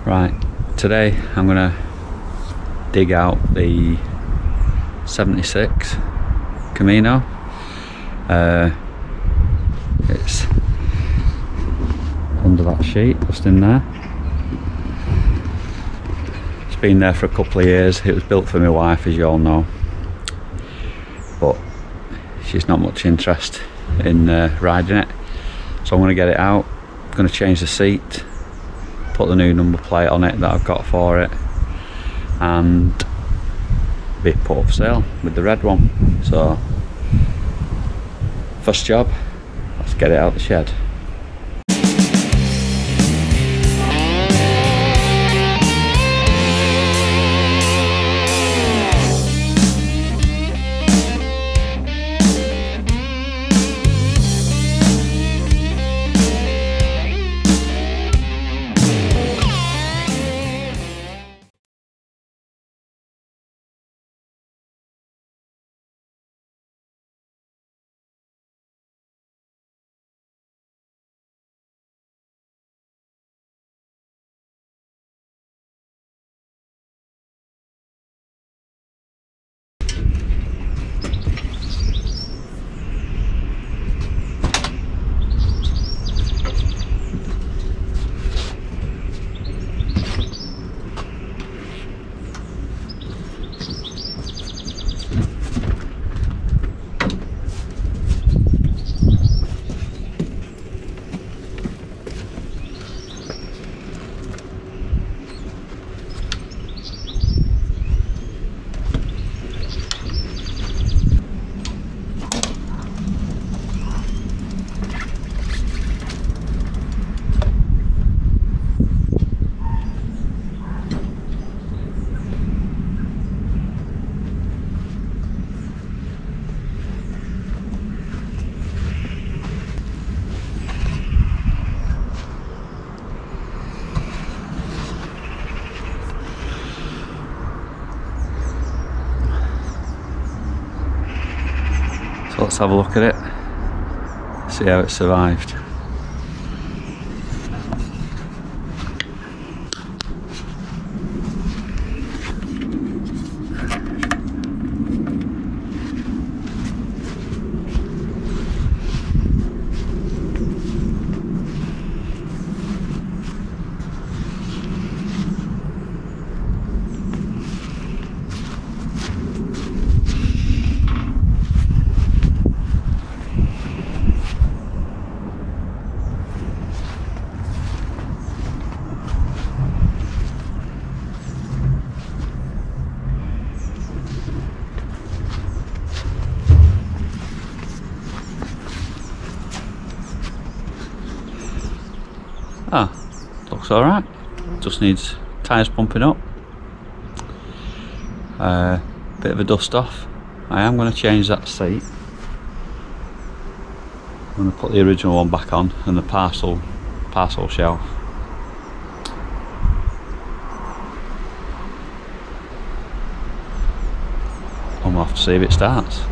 Right, today I'm gonna dig out the 76 Camino. It's under that sheet, just in there. It's been there for a couple of years. It was built for my wife, as you all know, but she's not much interest in riding it, so I'm going to get it out. I'm going to change the seat, put the new number plate on it that I've got for it, and be put up for sale with the red one. So first job, let's get it out the shed. So let's have a look at it, see how it survived. Ah, looks alright. Just needs tyres pumping up. Bit of a dust off. I am going to change that seat. I'm going to put the original one back on and the parcel shelf. And we'll have to see if it starts.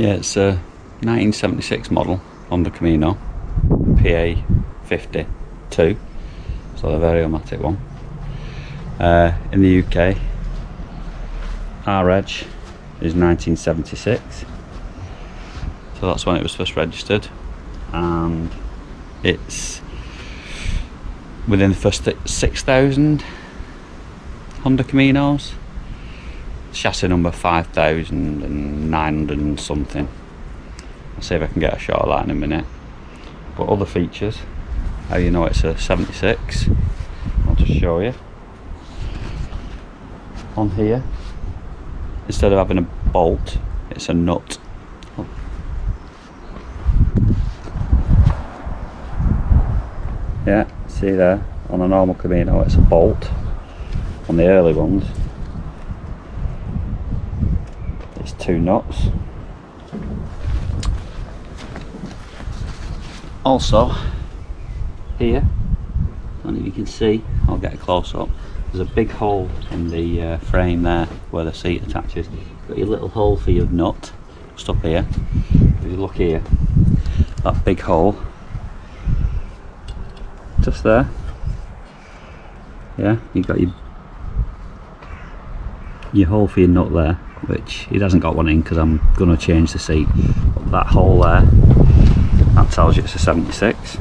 Yeah, it's a 1976 model Honda Camino, PA52, so the very automatic one. In the UK, our reg is 1976, so that's when it was first registered, and it's within the first 6,000 Honda Caminos. Chassis number 5,900 and something. I'll see if I can get a shot of that in a minute. But other features, how you know it's a 76, I'll just show you. On here, instead of having a bolt, it's a nut. Yeah, see there, on a normal Camino it's a bolt. On the early ones, it's 2 nuts. Also, here, I don't know if you can see, I'll get a close up, there's a big hole in the frame there where the seat attaches. You've got your little hole for your nut, just up here. If you look here, that big hole, just there. Yeah, you've got your hole for your nut there, which it hasn't got one in because I'm going to change the seat. But that hole there, that tells you it's a 76.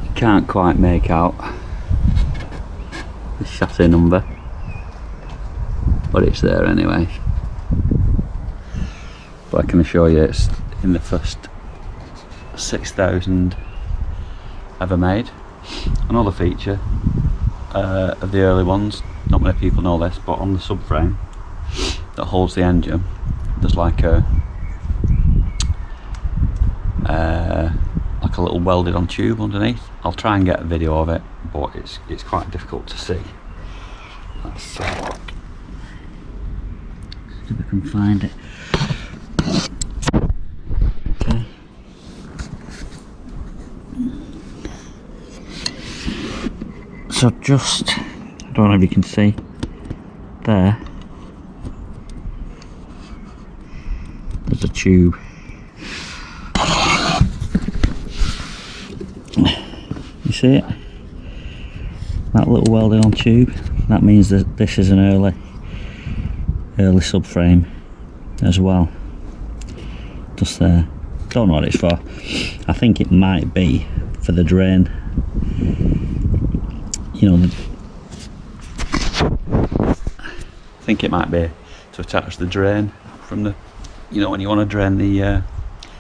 You can't quite make out the chassis number, but it's there anyway. But I can assure you it's in the first 6,000 ever made. Another feature of the early ones, not many people know this, but on the subframe that holds the engine, there's like a little welded on tube underneath. I'll try and get a video of it, but it's quite difficult to see. Let's have a look. See if I can find it. Okay. So just, I don't know if you can see there, there's a tube. You see it? That little welding on tube, that means that this is an early subframe as well. Just there. Don't know what it's for. I think it might be for the drain. You know, I think it might be to attach the drain from the, you know, when you want to drain the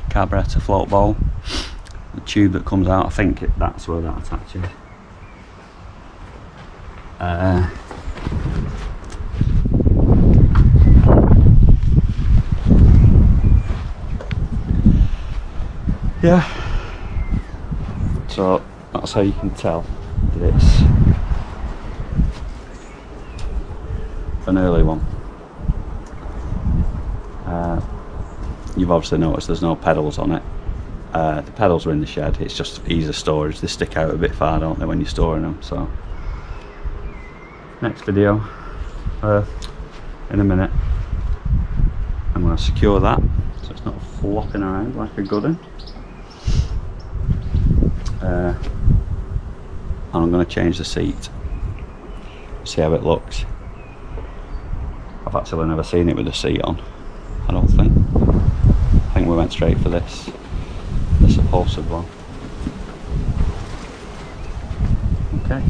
carburetor float bowl, the tube that comes out. I think that's where that attaches. Yeah, so that's how you can tell that it's an early one. You've obviously noticed there's no pedals on it. The pedals are in the shed. It's just easier storage. They stick out a bit far, don't they, when you're storing them? So next video, in a minute, I'm going to secure that so it's not flopping around like a good one. And I'm going to change the seat, see how it looks. I've actually never seen it with the seat on, I don't think. I think we went straight for this upholstered one. Okay.